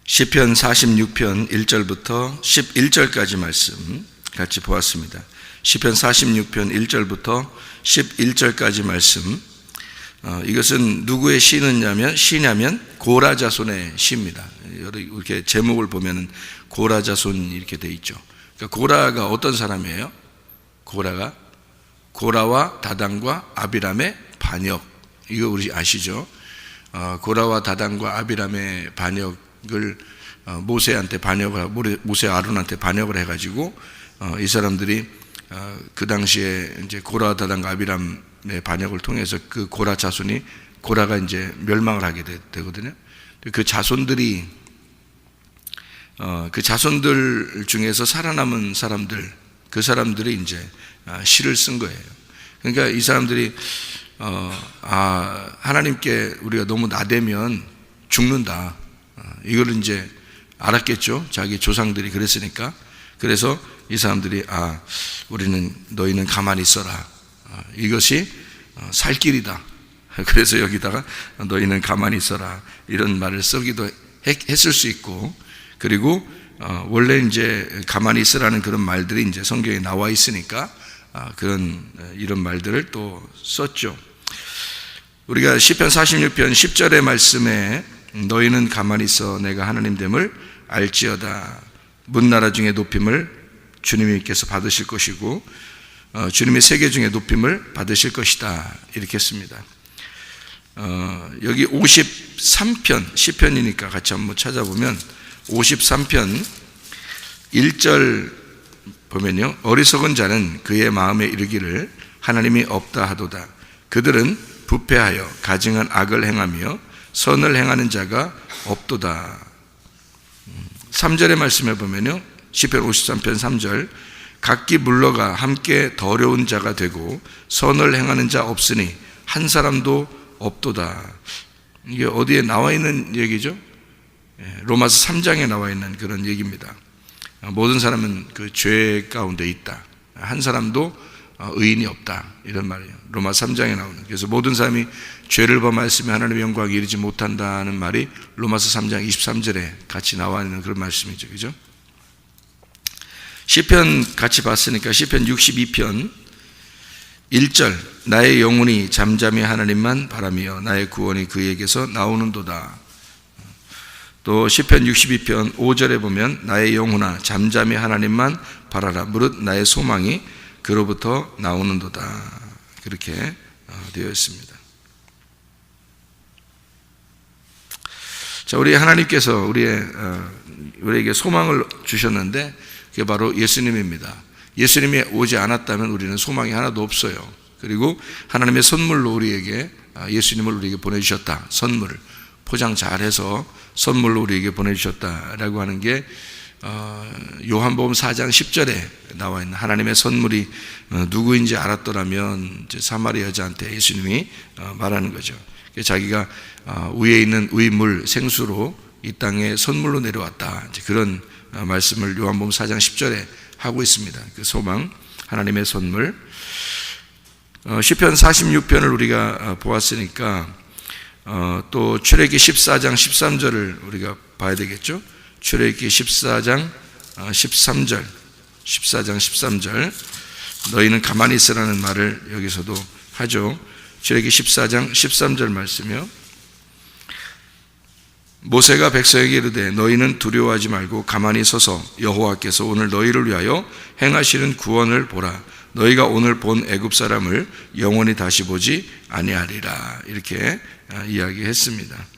시편 46편 1절부터 11절까지 말씀 같이 보았습니다. 시편 46편 1절부터 11절까지 말씀, 이것은 누구의 시냐면 고라 자손의 시입니다. 이렇게 제목을 보면 고라 자손 이렇게 돼 있죠. 그러니까 고라가 어떤 사람이에요? 고라와 다단과 아비람의 반역, 이거 우리 아시죠? 고라와 다단과 아비람의 반역을 모세한테 모세 아론한테 반역을 해가지고 이 사람들이 그 당시에 이제 고라 다단과 아비람의 반역을 통해서 그 고라 자손이, 고라가 이제 멸망을 하게 되거든요. 그 자손들이 그 자손들 중에서 살아남은 사람들, 그 사람들이 이제 시를 쓴 거예요. 그러니까 이 사람들이 하나님께 우리가 너무 나대면 죽는다, 이걸 이제 알았겠죠. 자기 조상들이 그랬으니까. 그래서 이 사람들이 너희는 가만히 있어라, 이것이 살 길이다. 그래서 여기다가 너희는 가만히 있어라 이런 말을 쓰기도 했을 수 있고, 그리고 원래 이제 가만히 있으라는 그런 말들이 이제 성경에 나와 있으니까 이런 말들을 또 썼죠. 우리가 시편 46편 10절의 말씀에 너희는 가만히 있어 내가 하나님 됨을 알지어다. 문나라 중에 높임을 주님께서 받으실 것이고 주님의 세계 중에 높임을 받으실 것이다, 이렇게 했습니다. 여기 53편 시편이니까 같이 한번 찾아보면 53편 1절 보면요, 어리석은 자는 그의 마음에 이르기를 하나님이 없다 하도다. 그들은 부패하여 가증한 악을 행하며 선을 행하는 자가 없도다. 3절의 말씀에 보면요, 시편 53편 3절, 각기 물러가 함께 더러운 자가 되고 선을 행하는 자 없으니 한 사람도 없도다. 이게 어디에 나와 있는 얘기죠? 로마서 3장에 나와 있는 그런 얘기입니다. 모든 사람은 그 죄 가운데 있다, 한 사람도 의인이 없다, 이런 말이에요. 로마서 3장에 나오는. 그래서 모든 사람이 죄를 범하였으면 하나님의 영광에 이르지 못한다는 말이 로마서 3장 23절에 같이 나와 있는 그런 말씀이죠. 그죠? 시편 같이 봤으니까 시편 62편 1절, 나의 영혼이 잠잠히 하나님만 바라며 나의 구원이 그에게서 나오는도다. 또 시편 62편 5절에 보면 나의 영혼아 잠잠히 하나님만 바라라, 무릇 나의 소망이 그로부터 나오는도다, 그렇게 되어 있습니다. 자, 우리 하나님께서 우리에게 소망을 주셨는데 그게 바로 예수님입니다. 예수님이 오지 않았다면 우리는 소망이 하나도 없어요. 그리고 하나님의 선물로 우리에게 예수님을 우리에게 보내주셨다, 선물을 포장 잘해서 선물로 우리에게 보내주셨다라고 하는 게 요한복음 4장 10절에 나와 있는 하나님의 선물이 누구인지 알았더라면 이제 사마리아 여자한테 예수님이 말하는 거죠. 자기가 위에 있는 의물 생수로 이 땅에 선물로 내려왔다, 이제 그런 말씀을 요한복음 4장 10절에 하고 있습니다. 그 소망, 하나님의 선물. 시편 46편을 우리가 보았으니까 또 출애굽기 14장 13절을 우리가 봐야 되겠죠. 출애굽기 14장 13절, 너희는 가만히 있으라는 말을 여기서도 하죠. 출애굽기 14장 13절 말씀이요, 모세가 백성에게 이르되 너희는 두려워하지 말고 가만히 서서 여호와께서 오늘 너희를 위하여 행하시는 구원을 보라. 너희가 오늘 본 애굽 사람을 영원히 다시 보지 아니하리라, 이렇게 이야기했습니다.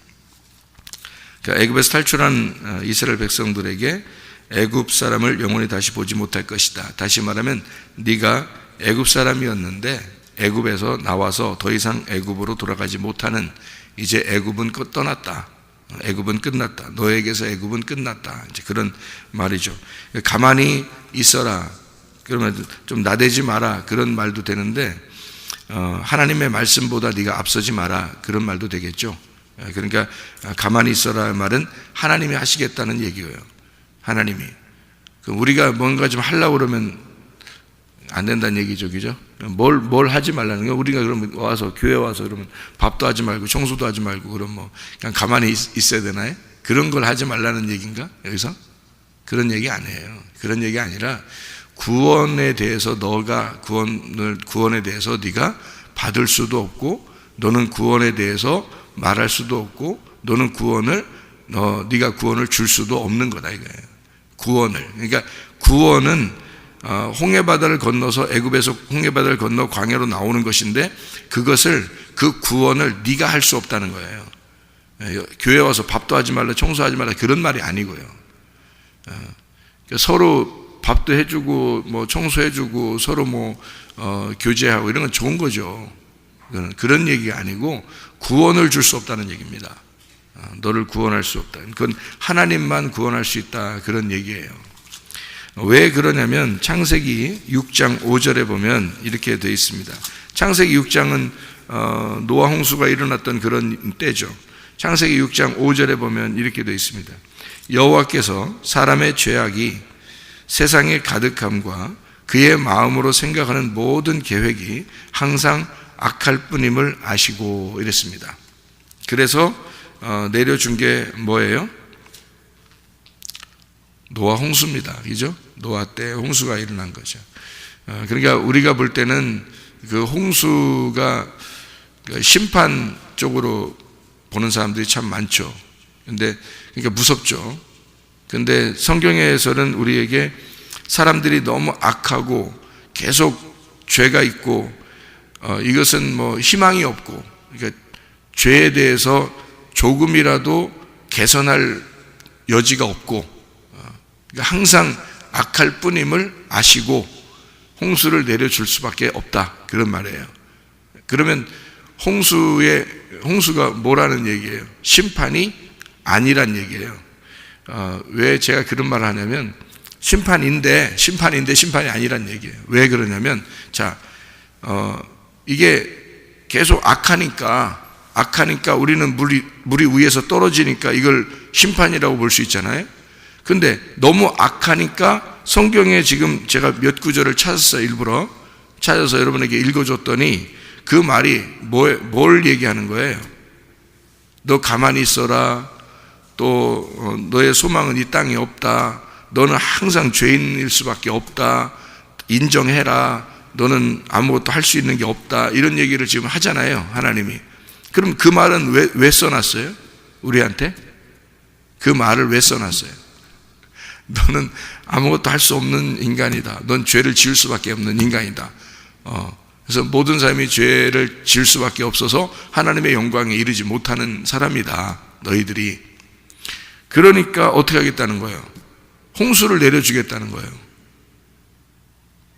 그러니까 애굽에서 탈출한 이스라엘 백성들에게 애굽 사람을 영원히 다시 보지 못할 것이다. 다시 말하면 네가 애굽 사람이었는데 애굽에서 나와서 더 이상 애굽으로 돌아가지 못하는, 이제 애굽은 떠났다, 애굽은 끝났다, 너에게서 애굽은 끝났다, 이제 그런 말이죠. 가만히 있어라, 그러면 좀 나대지 마라, 그런 말도 되는데 하나님의 말씀보다 네가 앞서지 마라, 그런 말도 되겠죠. 그러니까 가만히 있어라 말은 하나님이 하시겠다는 얘기예요. 하나님이. 우리가 뭔가 좀 하려고 그러면 안 된다는 얘기죠. 그죠? 뭘 하지 말라는 거예요. 우리가 그러면 교회 와서 그러면 밥도 하지 말고 청소도 하지 말고 그럼 그냥 가만히 있어야 되나요? 그런 걸 하지 말라는 얘기인가? 여기서? 그런 얘기 아니에요. 그런 얘기 아니라 구원에 대해서 너가 구원에 대해서 네가 받을 수도 없고, 너는 구원에 대해서 말할 수도 없고, 너는 네가 구원을 줄 수도 없는 거다 이거예요. 구원을. 그러니까 구원은 홍해바다를 건너서, 애굽에서 홍해바다를 건너 광야로 나오는 것인데, 그 구원을 네가 할 수 없다는 거예요. 교회 와서 밥도 하지 말라, 청소하지 말라, 그런 말이 아니고요. 서로 밥도 해주고 뭐 청소해주고 서로 교제하고 이런 건 좋은 거죠. 그런 얘기가 아니고 구원을 줄 수 없다는 얘기입니다. 너를 구원할 수 없다. 그건 하나님만 구원할 수 있다, 그런 얘기예요. 왜 그러냐면 창세기 6장 5절에 보면 이렇게 되어 있습니다. 창세기 6장은 노아 홍수가 일어났던 그런 때죠. 창세기 6장 5절에 보면 이렇게 되어 있습니다. 여호와께서 사람의 죄악이 세상에 가득함과 그의 마음으로 생각하는 모든 계획이 항상 악할 뿐임을 아시고, 이랬습니다. 그래서 내려준 게 뭐예요? 노아 홍수입니다. 그죠? 노아 때 홍수가 일어난 거죠. 그러니까 우리가 볼 때는 그 홍수가 심판 쪽으로 보는 사람들이 참 많죠. 그러니까 무섭죠. 근데 성경에서는 우리에게 사람들이 너무 악하고 계속 죄가 있고, 이것은 희망이 없고, 그러니까 죄에 대해서 조금이라도 개선할 여지가 없고, 그러니까 항상 악할 뿐임을 아시고 홍수를 내려줄 수밖에 없다, 그런 말이에요. 그러면 홍수가 뭐라는 얘기예요? 심판이 아니란 얘기예요. 왜 제가 그런 말을 하냐면, 심판인데 심판이 아니란 얘기예요. 왜 그러냐면, 이게 계속 악하니까 우리는 물이 위에서 떨어지니까 이걸 심판이라고 볼 수 있잖아요. 근데 너무 악하니까 성경에 지금 제가 몇 구절을 찾았어요. 일부러 찾아서 여러분에게 읽어줬더니 그 말이 뭘 얘기하는 거예요? 너 가만히 있어라. 또 너의 소망은 이 땅에 없다. 너는 항상 죄인일 수밖에 없다. 인정해라. 너는 아무것도 할 수 있는 게 없다. 이런 얘기를 지금 하잖아요, 하나님이. 그럼 그 말은 왜 써놨어요? 우리한테? 그 말을 왜 써놨어요? 너는 아무것도 할 수 없는 인간이다. 넌 죄를 지을 수밖에 없는 인간이다. 그래서 모든 사람이 죄를 지을 수밖에 없어서 하나님의 영광에 이르지 못하는 사람이다, 너희들이. 그러니까 어떻게 하겠다는 거예요? 홍수를 내려주겠다는 거예요.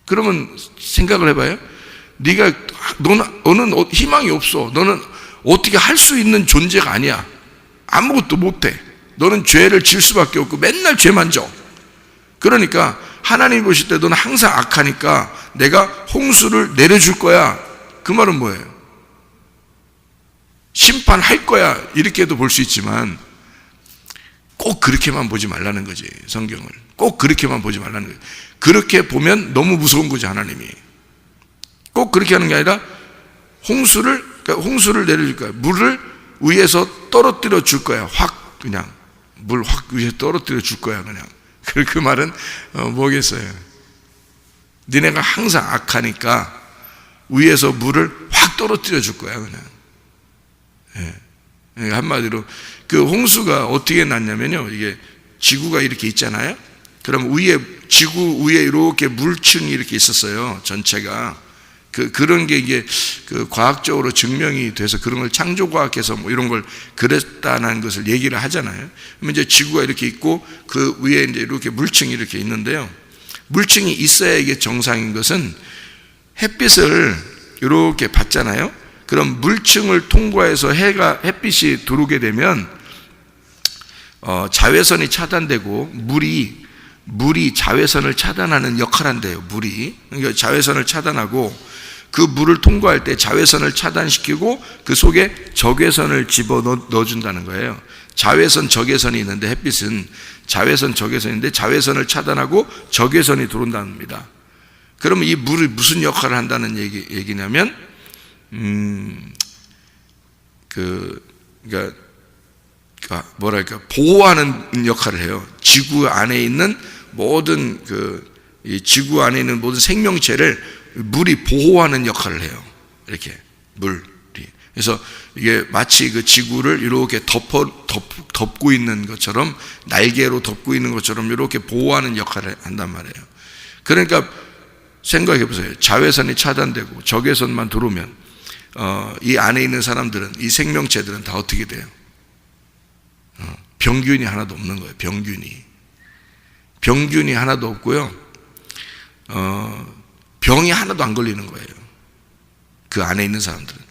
그러면 생각을 해봐요. 너는 희망이 없어. 너는 어떻게 할 수 있는 존재가 아니야. 아무것도 못해. 너는 죄를 지을 수밖에 없고 맨날 죄만 져. 그러니까 하나님 보실 때 너는 항상 악하니까 내가 홍수를 내려줄 거야. 그 말은 뭐예요? 심판할 거야, 이렇게도 볼 수 있지만 꼭 그렇게만 보지 말라는 거지. 성경을 꼭 그렇게만 보지 말라는 거예요. 그렇게 보면 너무 무서운 거죠. 하나님이 꼭 그렇게 하는 게 아니라 홍수를 내려줄 거야. 물을 위에서 떨어뜨려 줄 거야. 확 그냥 물 확 위에 떨어뜨려 줄 거야. 그냥 그 말은 뭐겠어요? 니네가 항상 악하니까 위에서 물을 확 떨어뜨려 줄 거야. 그냥. 한마디로 그 홍수가 어떻게 났냐면요, 이게 지구가 이렇게 있잖아요. 그럼 지구 위에 이렇게 물층이 이렇게 있었어요, 전체가. 그런 게 이게 과학적으로 증명이 돼서 그런 걸 창조과학에서 이런 걸 그랬다는 것을 얘기를 하잖아요. 그러면 이제 지구가 이렇게 있고 그 위에 이제 이렇게 물층이 이렇게 있는데요. 물층이 있어야 이게 정상인 것은 햇빛을 이렇게 받잖아요. 그럼 물층을 통과해서 햇빛이 들어오게 되면 자외선이 차단되고 물이 자외선을 차단하는 역할을 한대요. 그러니까 자외선을 차단하고 그 물을 통과할 때 자외선을 차단시키고 그 속에 적외선을 집어 넣어준다는 거예요. 자외선, 적외선이 있는데 햇빛은 자외선, 적외선인데 자외선을 차단하고 적외선이 들어온답니다. 그러면 이 물이 무슨 역할을 한다는 얘기냐면 그러니까 뭐랄까, 보호하는 역할을 해요. 지구 안에 있는 모든 이 지구 안에 있는 모든 생명체를 물이 보호하는 역할을 해요. 이렇게 물이. 그래서 이게 마치 그 지구를 이렇게 덮고 있는 것처럼, 날개로 덮고 있는 것처럼 이렇게 보호하는 역할을 한단 말이에요. 그러니까 생각해 보세요. 자외선이 차단되고 적외선만 들어오면 이 안에 있는 사람들은, 이 생명체들은 다 어떻게 돼요? 병균이 하나도 없는 거예요. 병균이 하나도 없고요. 병이 하나도 안 걸리는 거예요. 그 안에 있는 사람들은.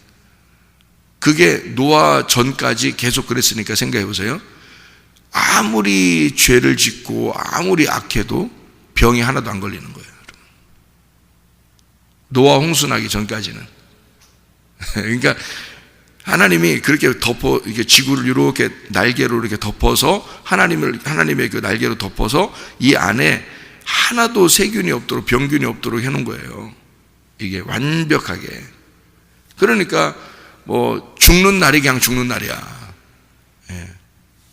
그게 노아 전까지 계속 그랬으니까 생각해 보세요. 아무리 죄를 짓고 아무리 악해도 병이 하나도 안 걸리는 거예요. 노아 홍수 나기 전까지는. 그러니까 하나님이 그렇게 이렇게 지구를 이렇게 날개로 이렇게 덮어서, 하나님의 그 날개로 덮어서 이 안에 하나도 세균이 없도록, 병균이 없도록 해놓은 거예요. 이게 완벽하게. 그러니까 뭐 죽는 날이 그냥 죽는 날이야. 예,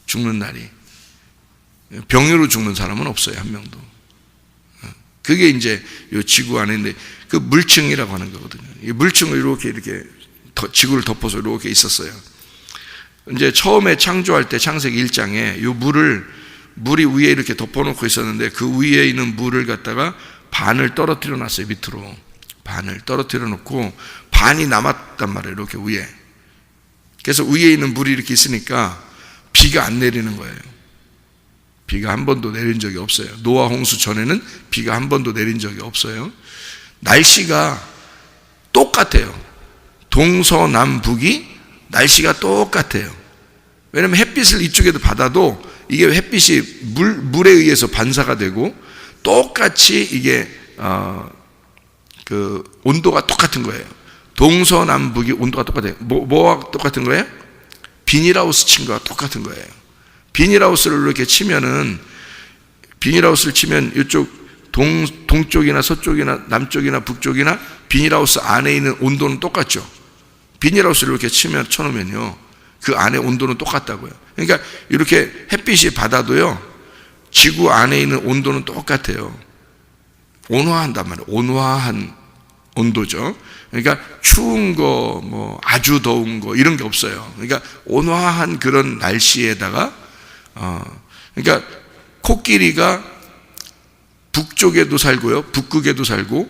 죽는 날이. 병으로 죽는 사람은 없어요, 한 명도. 그게 이제 이 지구 안에 있는데, 그 물층이라고 하는 거거든요. 이 물층을 이렇게 지구를 덮어서 이렇게 있었어요. 이제 처음에 창조할 때 창세기 1장에 이 물이 위에 이렇게 덮어놓고 있었는데, 그 위에 있는 물을 갖다가 반을 떨어뜨려 놨어요. 밑으로 반을 떨어뜨려 놓고 반이 남았단 말이에요. 이렇게 위에. 그래서 위에 있는 물이 이렇게 있으니까 비가 안 내리는 거예요. 비가 한 번도 내린 적이 없어요. 노아 홍수 전에는 비가 한 번도 내린 적이 없어요. 날씨가 똑같아요. 동서남북이 날씨가 똑같아요. 왜냐하면 햇빛을 이쪽에도 받아도 이게 햇빛이 물에 의해서 반사가 되고, 똑같이 이게 그 온도가 똑같은 거예요. 동서남북이 온도가 똑같아요. 뭐와 똑같은 거예요? 비닐하우스 친 거와 똑같은 거예요. 비닐하우스를 이렇게 치면은, 비닐하우스를 치면 이쪽 동쪽이나 서쪽이나 남쪽이나 북쪽이나 비닐하우스 안에 있는 온도는 똑같죠. 비닐하우스를 이렇게 쳐놓으면요, 그 안에 온도는 똑같다고요. 그러니까 이렇게 햇빛이 받아도요, 지구 안에 있는 온도는 똑같아요. 온화한단 말이에요. 온화한 온도죠. 그러니까 추운 거, 뭐 아주 더운 거 이런 게 없어요. 그러니까 온화한 그런 날씨에다가 그러니까 코끼리가 북쪽에도 살고요, 북극에도 살고,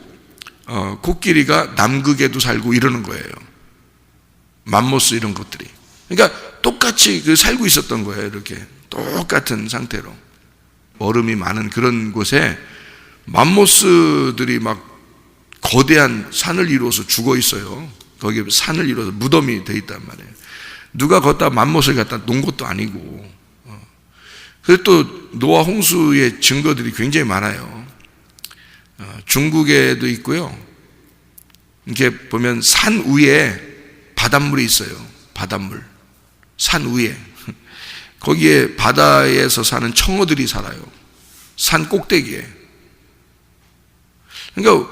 코끼리가 남극에도 살고 이러는 거예요. 맘모스 이런 것들이. 그러니까 똑같이 살고 있었던 거예요. 이렇게 똑같은 상태로. 얼음이 많은 그런 곳에 맘모스들이 막 거대한 산을 이루어서 죽어 있어요. 거기에 산을 이루어서 무덤이 돼 있단 말이에요. 누가 걷다 맘모스를 갖다 놓은 것도 아니고. 그리고 또 노아 홍수의 증거들이 굉장히 많아요. 중국에도 있고요. 이렇게 보면 산 위에 바닷물이 있어요. 바닷물. 산 위에. 거기에 바다에서 사는 청어들이 살아요. 산 꼭대기에. 그러니까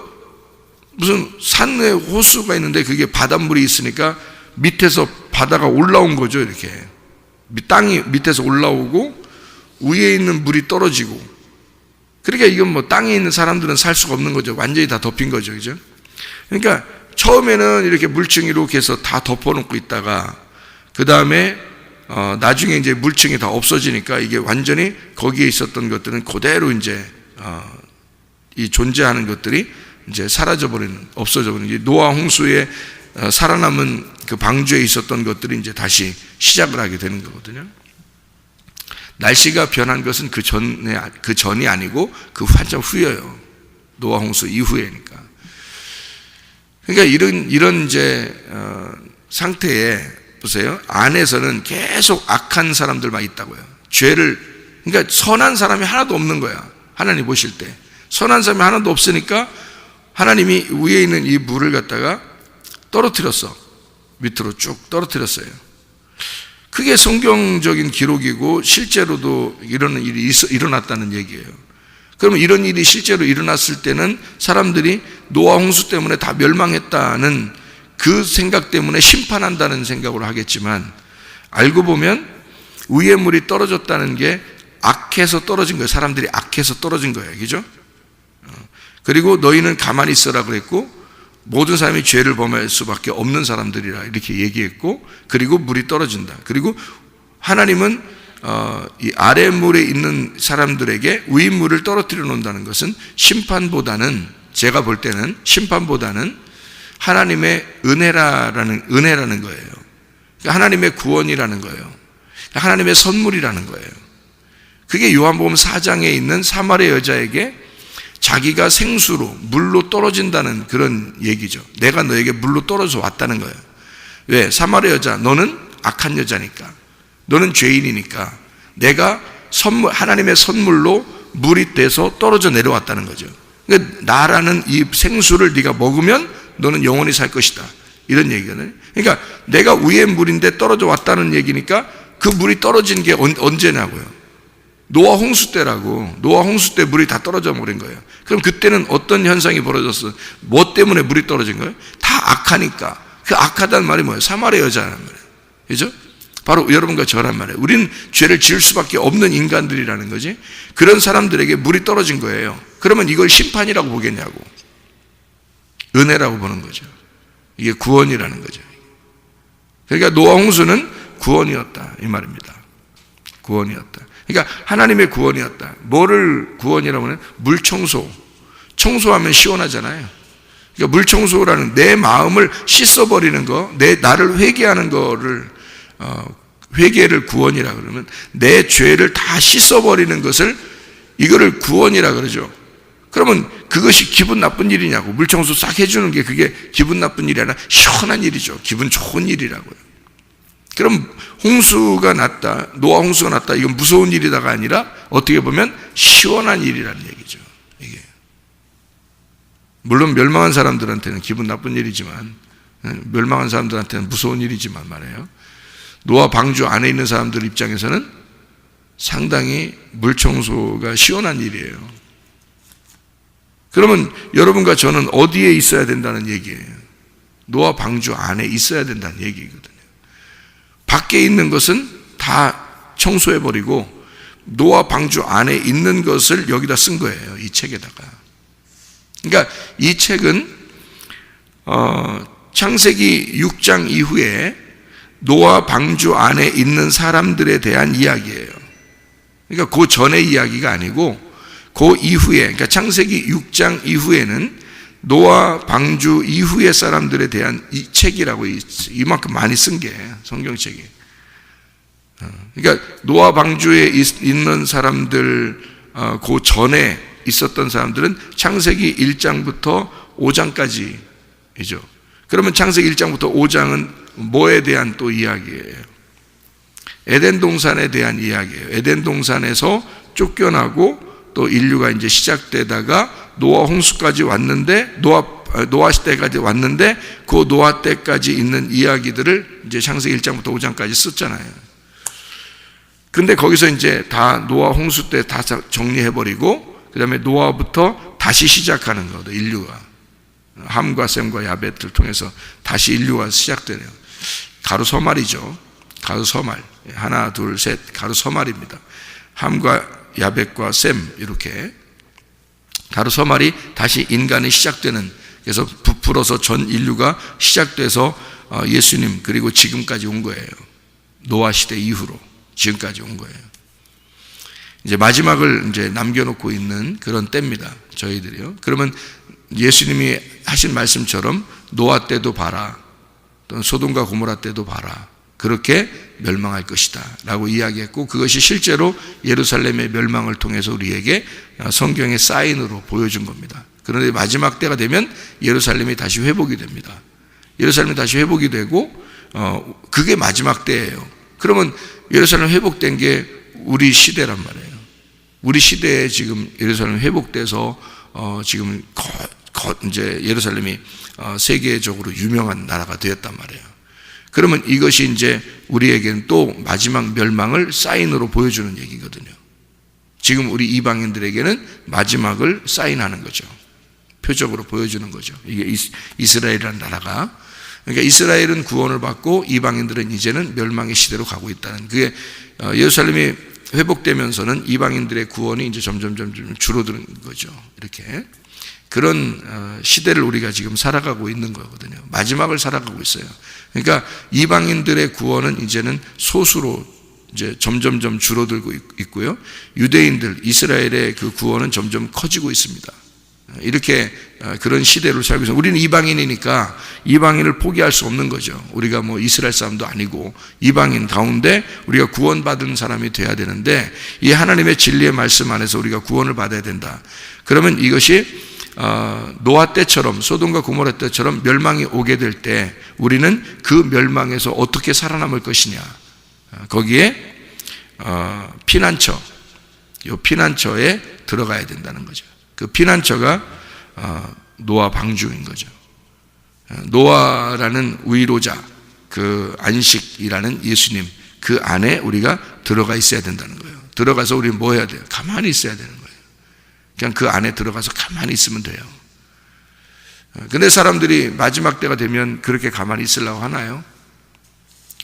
무슨 산에 호수가 있는데 그게 바닷물이 있으니까 밑에서 바다가 올라온 거죠. 이렇게 땅이 밑에서 올라오고 위에 있는 물이 떨어지고. 그러니까 이건 뭐 땅에 있는 사람들은 살 수가 없는 거죠. 완전히 다 덮인 거죠. 그죠? 그러니까 처음에는 이렇게 물층이 이렇게 해서 다 덮어놓고 있다가, 그 다음에 나중에 이제 물층이 다 없어지니까 이게 완전히 거기에 있었던 것들은 그대로 이제 이 존재하는 것들이 이제 사라져버리는, 없어져버리는, 노아 홍수에 살아남은 그 방주에 있었던 것들이 이제 다시 시작을 하게 되는 거거든요. 날씨가 변한 것은 그 전이 아니고 그 한참 후예요. 노아 홍수 이후에니까. 그러니까 이런 이제 상태에 보세요. 안에서는 계속 악한 사람들만 있다고요. 그러니까 선한 사람이 하나도 없는 거야. 하나님 보실 때 선한 사람이 하나도 없으니까 하나님이 위에 있는 이 물을 갖다가 떨어뜨렸어. 밑으로 쭉 떨어뜨렸어요. 그게 성경적인 기록이고 실제로도 이런 일이 일어났다는 얘기예요. 그러면 이런 일이 실제로 일어났을 때는 사람들이 노아 홍수 때문에 다 멸망했다는 그 생각 때문에 심판한다는 생각으로 하겠지만, 알고 보면 위의 물이 떨어졌다는 게 악해서 떨어진 거예요. 사람들이 악해서 떨어진 거예요. 그죠? 그리고 너희는 가만히 있어라 그랬고, 모든 사람이 죄를 범할 수밖에 없는 사람들이라 이렇게 얘기했고, 그리고 물이 떨어진다. 그리고 하나님은 이 아랫물에 있는 사람들에게 위물을 떨어뜨려 놓는다는 것은 심판보다는, 제가 볼 때는 심판보다는 하나님의 은혜라는 거예요. 하나님의 구원이라는 거예요. 하나님의 선물이라는 거예요. 그게 요한복음 4장에 있는 사마리아 여자에게 자기가 생수로 물로 떨어진다는 그런 얘기죠. 내가 너에게 물로 떨어져 왔다는 거예요. 왜? 사마리아 여자, 너는 악한 여자니까, 너는 죄인이니까 내가 하나님의 선물로 물이 돼서 떨어져 내려왔다는 거죠. 그러니까 나라는 이 생수를 네가 먹으면 너는 영원히 살 것이다, 이런 얘기거든요. 그러니까 내가 위에 물인데 떨어져 왔다는 얘기니까 그 물이 떨어진 게 언제냐고요. 노아 홍수 때라고. 노아 홍수 때 물이 다 떨어져 버린 거예요. 그럼 그때는 어떤 현상이 벌어졌어? 뭐 때문에 물이 떨어진 거예요? 다 악하니까. 그 악하다는 말이 뭐예요? 사마리아 여자라는 말이에요. 그죠? 바로 여러분과 저란 말이에요. 우리는 죄를 지을 수밖에 없는 인간들이라는 거지. 그런 사람들에게 물이 떨어진 거예요. 그러면 이걸 심판이라고 보겠냐고. 은혜라고 보는 거죠. 이게 구원이라는 거죠. 그러니까 노아 홍수는 구원이었다, 이 말입니다. 구원이었다. 그러니까 하나님의 구원이었다. 뭐를 구원이라고 하면 물 청소. 청소하면 시원하잖아요. 그러니까 물 청소라는 내 마음을 씻어버리는 거, 나를 회개하는 거를 회개를 구원이라 그러면 내 죄를 다 씻어버리는 것을, 이거를 구원이라 그러죠. 그러면 그것이 기분 나쁜 일이냐고. 물 청소 싹 해주는 게 그게 기분 나쁜 일이 아니라 시원한 일이죠. 기분 좋은 일이라고요. 그럼 홍수가 났다, 노아 홍수가 났다, 이건 무서운 일이다가 아니라 어떻게 보면 시원한 일이라는 얘기죠. 이게 물론 멸망한 사람들한테는 기분 나쁜 일이지만, 멸망한 사람들한테는 무서운 일이지만 말이에요. 노아 방주 안에 있는 사람들 입장에서는 상당히 물 청소가 시원한 일이에요. 그러면 여러분과 저는 어디에 있어야 된다는 얘기예요? 노아 방주 안에 있어야 된다는 얘기거든요. 밖에 있는 것은 다 청소해버리고 노아 방주 안에 있는 것을 여기다 쓴 거예요, 이 책에다가. 그러니까 이 책은 창세기 6장 이후에 노아 방주 안에 있는 사람들에 대한 이야기예요. 그러니까 그 전의 이야기가 아니고 그 이후에, 그러니까 창세기 6장 이후에는 노아 방주 이후의 사람들에 대한 이 책이라고, 이만큼 많이 쓴 게 성경책이. 그러니까 노아 방주에 있는 사람들, 그 전에 있었던 사람들은 창세기 1장부터 5장까지이죠. 그러면 창세기 1장부터 5장은 뭐에 대한 또 이야기예요? 에덴 동산에 대한 이야기예요. 에덴 동산에서 쫓겨나고 또 인류가 이제 시작되다가 노아 홍수까지 왔는데, 노아 시대까지 왔는데 그 노아 때까지 있는 이야기들을 이제 창세기 1장부터 5장까지 썼잖아요. 근데 거기서 이제 다 노아 홍수 때 다 정리해버리고, 그 다음에 노아부터 다시 시작하는 거거든, 인류가. 함과 셈과 야벳을 통해서 다시 인류가 시작되네요. 가루서말이죠. 가루서말. 하나, 둘, 셋. 가루서말입니다. 함과 야벳과 셈, 이렇게. 가루서말이 다시 인간이 시작되는, 그래서 부풀어서 전 인류가 시작돼서 예수님, 그리고 지금까지 온 거예요. 노아 시대 이후로 지금까지 온 거예요. 이제 마지막을 이제 남겨놓고 있는 그런 때입니다, 저희들이요. 그러면 예수님이 하신 말씀처럼 노아 때도 봐라, 또는 소돔과 고모라 때도 봐라, 그렇게 멸망할 것이다 라고 이야기했고, 그것이 실제로 예루살렘의 멸망을 통해서 우리에게 성경의 사인으로 보여준 겁니다. 그런데 마지막 때가 되면 예루살렘이 다시 회복이 됩니다. 예루살렘이 다시 회복이 되고, 그게 마지막 때예요. 그러면 예루살렘 회복된 게 우리 시대란 말이에요. 우리 시대에 지금 예루살렘 회복돼서 지금 이제 예루살렘이 세계적으로 유명한 나라가 되었단 말이에요. 그러면 이것이 이제 우리에게는 또 마지막 멸망을 사인으로 보여주는 얘기거든요. 지금 우리 이방인들에게는 마지막을 사인하는 거죠. 표적으로 보여주는 거죠. 이게 이스라엘이라는 나라가 그러니까 이스라엘은 구원을 받고 이방인들은 이제는 멸망의 시대로 가고 있다는, 그게 예루살렘이 회복되면서는 이방인들의 구원이 이제 점점 줄어드는 거죠. 이렇게 그런 시대를 우리가 지금 살아가고 있는 거거든요. 마지막을 살아가고 있어요. 그러니까 이방인들의 구원은 이제는 소수로 이제 점점 줄어들고 있고요. 유대인들, 이스라엘의 그 구원은 점점 커지고 있습니다. 이렇게 그런 시대로 살고 있어요. 우리는 이방인이니까 이방인을 포기할 수 없는 거죠. 우리가 뭐 이스라엘 사람도 아니고 이방인 가운데 우리가 구원받은 사람이 돼야 되는데, 이 하나님의 진리의 말씀 안에서 우리가 구원을 받아야 된다. 그러면 이것이 노아 때처럼, 소돔과 고모라 때처럼 멸망이 오게 될 때 우리는 그 멸망에서 어떻게 살아남을 것이냐, 거기에 피난처, 이 피난처에 들어가야 된다는 거죠. 그 피난처가 노아 방주인 거죠. 노아라는 위로자, 그 안식이라는 예수님, 그 안에 우리가 들어가 있어야 된다는 거예요. 들어가서 우리는 뭐 해야 돼요? 가만히 있어야 되는 거예요. 그냥 그 안에 들어가서 가만히 있으면 돼요. 근데 사람들이 마지막 때가 되면 그렇게 가만히 있으려고 하나요?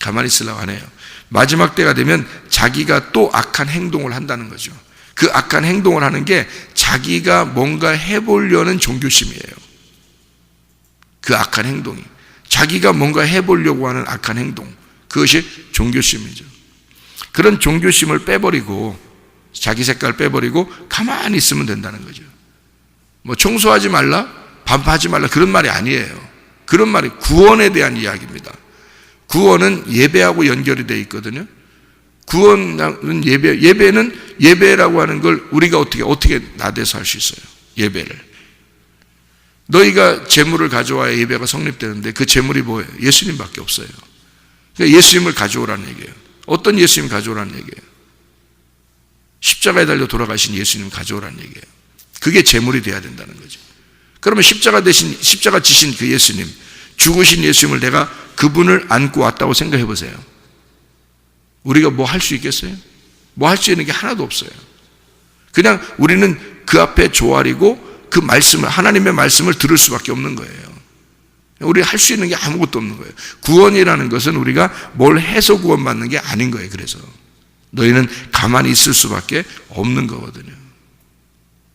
가만히 있으려고 하네요. 마지막 때가 되면 자기가 또 악한 행동을 한다는 거죠. 그 악한 행동을 하는 게 자기가 뭔가 해보려는 종교심이에요. 그 악한 행동이 자기가 뭔가 해보려고 하는 악한 행동, 그것이 종교심이죠. 그런 종교심을 빼버리고, 자기 색깔 빼버리고 가만히 있으면 된다는 거죠. 뭐 청소하지 말라, 반파하지 말라, 그런 말이 아니에요. 그런 말이 구원에 대한 이야기입니다. 구원은 예배하고 연결이 되어 있거든요. 구원은 예배는 예배라고 하는 걸 우리가 어떻게 나대서 할 수 있어요? 예배를. 너희가 제물을 가져와야 예배가 성립되는데 그 제물이 뭐예요? 예수님밖에 없어요. 그러니까 예수님을 가져오라는 얘기예요. 어떤 예수님 가져오라는 얘기예요? 십자가에 달려 돌아가신 예수님 가져오라는 얘기예요. 그게 제물이 돼야 된다는 거죠. 그러면 십자가 지신 그 예수님, 죽으신 예수님을 내가 그분을 안고 왔다고 생각해 보세요. 우리가 뭐 할 수 있겠어요? 뭐 할 수 있는 게 하나도 없어요. 그냥 우리는 그 앞에 조아리고 그 말씀을, 하나님의 말씀을 들을 수밖에 없는 거예요. 우리 할 수 있는 게 아무것도 없는 거예요. 구원이라는 것은 우리가 뭘 해서 구원받는 게 아닌 거예요. 그래서 너희는 가만히 있을 수밖에 없는 거거든요.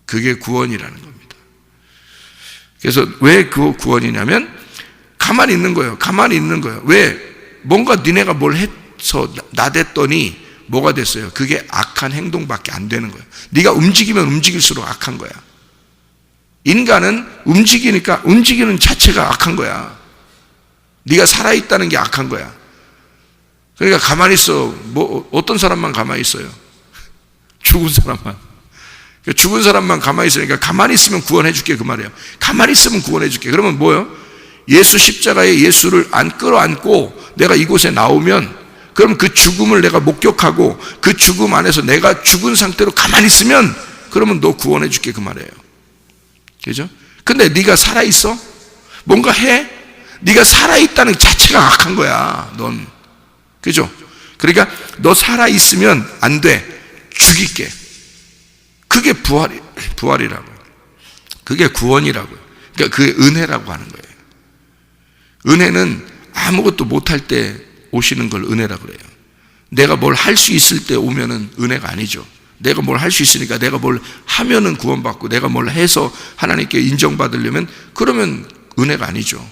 그게 구원이라는 겁니다. 그래서 왜 그 구원이냐면 가만히 있는 거예요. 가만히 있는 거예요. 왜? 뭔가 니네가 뭘 해서 나댔더니 뭐가 됐어요? 그게 악한 행동밖에 안 되는 거예요. 네가 움직이면 움직일수록 악한 거야. 인간은 움직이니까 움직이는 자체가 악한 거야. 네가 살아있다는 게 악한 거야. 그러니까 가만히 있어. 뭐 어떤 사람만 가만히 있어요? 죽은 사람만. 죽은 사람만 가만히 있으니까 가만히 있으면 구원해 줄게, 그 말이에요. 가만히 있으면 구원해 줄게. 그러면 뭐예요? 예수 십자가에 예수를 끌어안고 내가 이곳에 나오면, 그럼 그 죽음을 내가 목격하고 그 죽음 안에서 내가 죽은 상태로 가만히 있으면, 그러면 너 구원해 줄게, 그 말이에요. 그죠? 근데 네가 살아있어? 뭔가 해? 네가 살아있다는 자체가 악한 거야, 넌. 그죠? 그러니까 너 살아있으면 안 돼. 죽일게. 그게 부활이라고. 그게 구원이라고. 그러니까 그게 은혜라고 하는 거예요. 은혜는 아무것도 못할 때 오시는 걸 은혜라고 그래요. 내가 뭘 할 수 있을 때 오면은 은혜가 아니죠. 내가 뭘 할 수 있으니까 내가 뭘 하면은 구원받고, 내가 뭘 해서 하나님께 인정받으려면, 그러면 은혜가 아니죠.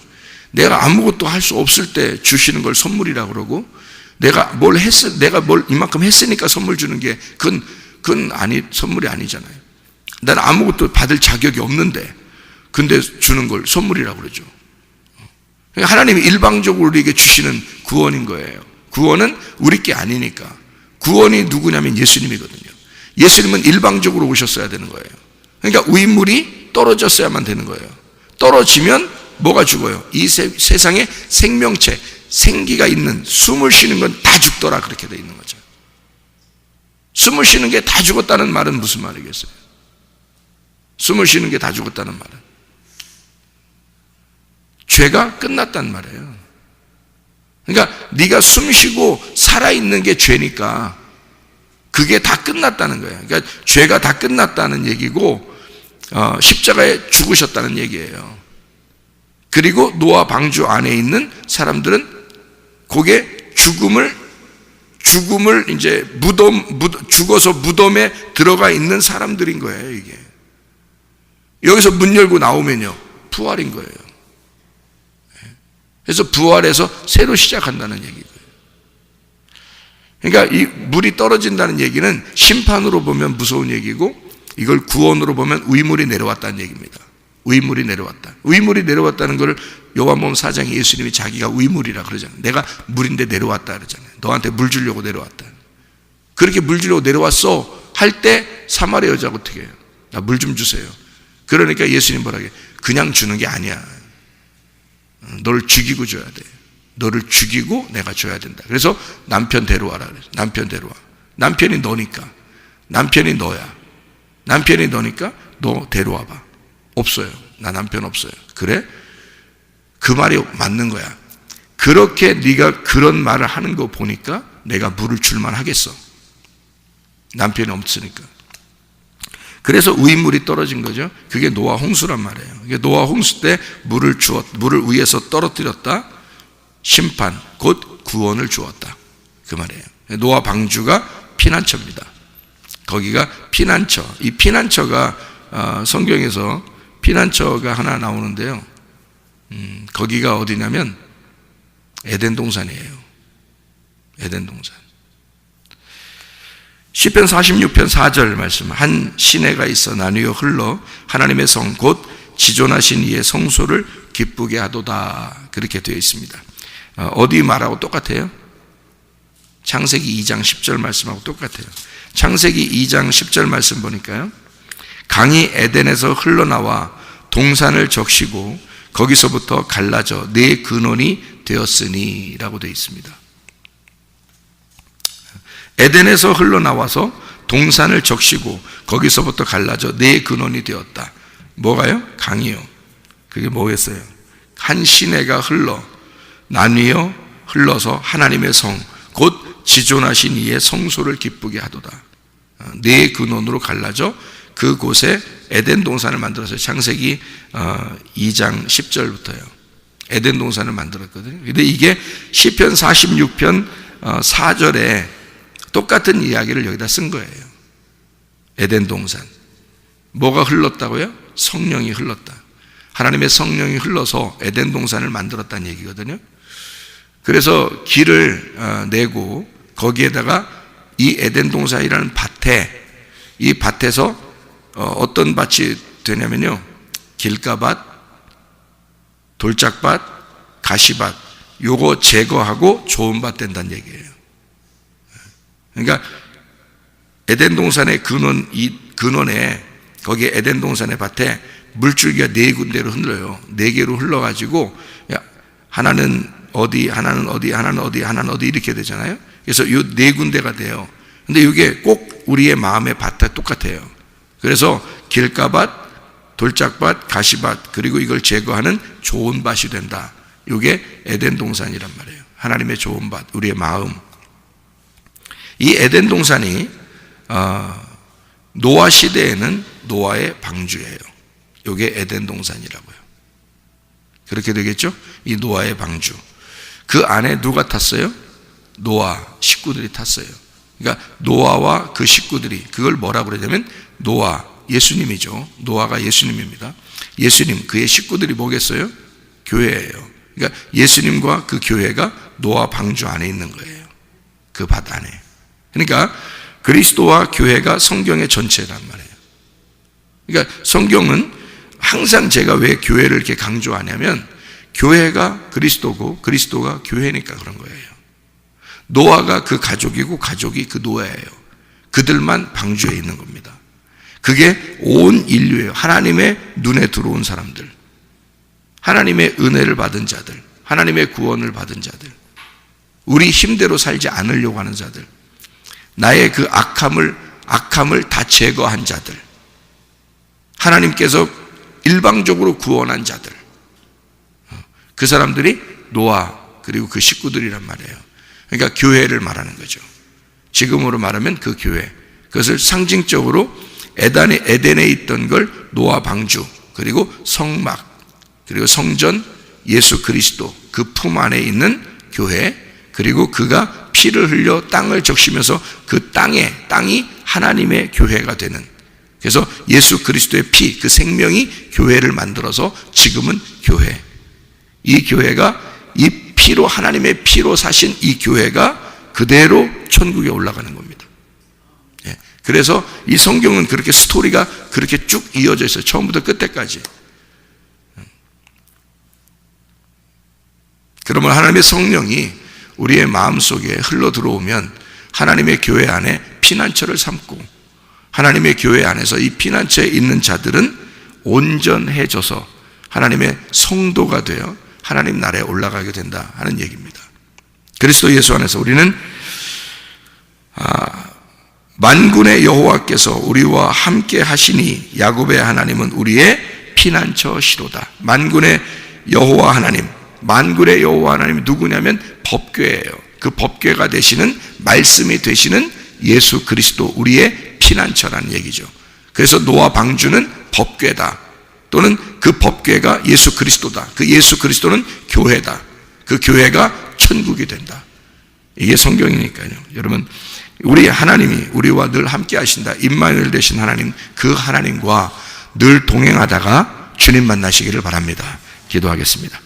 내가 아무것도 할 수 없을 때 주시는 걸 선물이라고 그러고, 내가 뭘 이만큼 했으니까 선물 주는 게 그건 선물이 아니잖아요. 나는 아무것도 받을 자격이 없는데 근데 주는 걸 선물이라고 그러죠. 하나님이 일방적으로 우리에게 주시는 구원인 거예요. 구원은 우리 게 아니니까. 구원이 누구냐면 예수님이거든요. 예수님은 일방적으로 오셨어야 되는 거예요. 그러니까 위물이 떨어졌어야만 되는 거예요. 떨어지면 뭐가 죽어요? 이 세상에 생명체, 생기가 있는, 숨을 쉬는 건 다 죽더라, 그렇게 돼 있는 거죠. 숨을 쉬는 게 다 죽었다는 말은 무슨 말이겠어요? 숨을 쉬는 게 다 죽었다는 말은 죄가 끝났단 말이에요. 그러니까 네가 숨 쉬고 살아있는 게 죄니까 그게 다 끝났다는 거예요. 그러니까 죄가 다 끝났다는 얘기고 십자가에 죽으셨다는 얘기예요. 그리고 노아 방주 안에 있는 사람들은 그게 죽음을 이제 죽어서 무덤에 들어가 있는 사람들인 거예요, 이게. 여기서 문 열고 나오면요, 부활인 거예요. 그래서 부활해서 새로 시작한다는 얘기고요. 그러니까 이 물이 떨어진다는 얘기는 심판으로 보면 무서운 얘기고, 이걸 구원으로 보면 위물이 내려왔다는 얘기입니다. 위물이 내려왔다. 위물이 내려왔다는 것을 요한복음 4장에 예수님이 자기가 위물이라 그러잖아요. 내가 물인데 내려왔다 그러잖아요. 너한테 물 주려고 내려왔다. 그렇게 물 주려고 내려왔어 할 때 사마리아 여자가 어떻게 해요? 나 물 좀 주세요. 그러니까 예수님 뭐라 해요? 그냥 주는 게 아니야. 너를 죽이고 줘야 돼. 너를 죽이고 내가 줘야 된다. 그래서 남편 데려와라 그래서 남편 데려와. 남편이 너니까. 남편이 너야. 남편이 너니까 너 데려와 봐. 없어요. 나 남편 없어요. 그래? 그 말이 맞는 거야. 그렇게 네가 그런 말을 하는 거 보니까 내가 물을 줄만 하겠어. 남편이 없으니까. 그래서 위물이 떨어진 거죠. 그게 노아 홍수란 말이에요. 이게 노아 홍수 때 물을 위에서 떨어뜨렸다. 심판, 곧 구원을 주었다. 그 말이에요. 노아 방주가 피난처입니다. 거기가 피난처. 이 피난처가 성경에서 피난처가 하나 나오는데요. 거기가 어디냐면 에덴 동산이에요. 에덴 동산. 시편 46편 4절 말씀. 한 시내가 있어 나뉘어 흘러 하나님의 성 곧 지존하신 이의 성소를 기쁘게 하도다. 그렇게 되어 있습니다. 어디 말하고 똑같아요? 창세기 2장 10절 말씀하고 똑같아요. 창세기 2장 10절 말씀 보니까요. 강이 에덴에서 흘러나와 동산을 적시고 거기서부터 갈라져 네 근원이 되었으니 라고 되어 있습니다. 에덴에서 흘러나와서 동산을 적시고 거기서부터 갈라져 네 근원이 되었다. 뭐가요? 강이요. 그게 뭐겠어요? 한 시내가 나뉘어 흘러서 하나님의 성 곧 지존하신 이의 성소를 기쁘게 하도다. 네 근원으로 갈라져 그곳에 에덴 동산을 만들었어요. 창세기 2장 10절부터요. 에덴 동산을 만들었거든요. 근데 이게 시편 46편 4절에 똑같은 이야기를 여기다 쓴 거예요. 에덴 동산. 뭐가 흘렀다고요? 성령이 흘렀다. 하나님의 성령이 흘러서 에덴 동산을 만들었다는 얘기거든요. 그래서 길을 내고 거기에다가 이 에덴 동산이라는 이 밭에서 어떤 밭이 되냐면요. 길가밭, 돌짝밭, 가시밭 요거 제거하고 좋은 밭 된다는 얘기예요. 그러니까 에덴 동산의 근원에 거기에 에덴 동산의 밭에 물줄기가 네 군데로 흘러요. 네 개로 흘러가지고 하나는 어디, 하나는 어디, 하나는 어디, 하나는 어디 이렇게 되잖아요. 그래서 이 네 군데가 돼요. 근데 이게 꼭 우리의 마음의 밭에 똑같아요. 그래서 길가밭, 돌짝밭, 가시밭 그리고 이걸 제거하는 좋은 밭이 된다. 이게 에덴 동산이란 말이에요. 하나님의 좋은 밭, 우리의 마음. 이 에덴 동산이 노아 시대에는 노아의 방주예요. 이게 에덴 동산이라고요. 그렇게 되겠죠? 이 노아의 방주. 그 안에 누가 탔어요? 노아 식구들이 탔어요. 그러니까 노아와 그 식구들이 그걸 뭐라고 그러냐면 노아, 예수님이죠. 노아가 예수님입니다. 예수님, 그의 식구들이 뭐겠어요? 교회예요. 그러니까 예수님과 그 교회가 노아 방주 안에 있는 거예요. 그 밭 안에. 그러니까 그리스도와 교회가 성경의 전체란 말이에요. 그러니까 성경은 항상 제가 왜 교회를 이렇게 강조하냐면 교회가 그리스도고 그리스도가 교회니까 그런 거예요. 노아가 그 가족이고 가족이 그 노아예요. 그들만 방주에 있는 겁니다. 그게 온 인류예요. 하나님의 눈에 들어온 사람들, 하나님의 은혜를 받은 자들, 하나님의 구원을 받은 자들, 우리 힘대로 살지 않으려고 하는 자들, 나의 그 악함을 다 제거한 자들, 하나님께서 일방적으로 구원한 자들, 그 사람들이 노아 그리고 그 식구들이란 말이에요. 그러니까 교회를 말하는 거죠. 지금으로 말하면 그 교회. 그것을 상징적으로 에덴에 있던 걸 노아 방주 그리고 성막 그리고 성전 예수 그리스도 그 품 안에 있는 교회, 그리고 그가 피를 흘려 땅을 적시면서 그 땅이 하나님의 교회가 되는, 그래서 예수 그리스도의 피, 그 생명이 교회를 만들어서 지금은 교회, 이 교회가 이 피로, 하나님의 피로 사신 이 교회가 그대로 천국에 올라가는 겁니다. 그래서 이 성경은 그렇게 스토리가 그렇게 쭉 이어져 있어요. 처음부터 끝까지. 그러면 하나님의 성령이 우리의 마음속에 흘러 들어오면 하나님의 교회 안에 피난처를 삼고, 하나님의 교회 안에서 이 피난처에 있는 자들은 온전해져서 하나님의 성도가 되어 하나님 나라에 올라가게 된다 하는 얘기입니다. 그리스도 예수 안에서 우리는 만군의 여호와께서 우리와 함께 하시니 야곱의 하나님은 우리의 피난처시로다. 만군의 여호와 하나님, 만군의 여호와 하나님이 누구냐면 법궤예요. 그 법궤가 되시는, 말씀이 되시는 예수 그리스도, 우리의 피난처라는 얘기죠. 그래서 노아 방주는 법궤다, 또는 그 법궤가 예수 그리스도다. 그 예수 그리스도는 교회다. 그 교회가 천국이 된다. 이게 성경이니까요. 여러분, 우리 하나님이 우리와 늘 함께 하신다. 임마누엘 되신 하나님, 그 하나님과 늘 동행하다가 주님 만나시기를 바랍니다. 기도하겠습니다.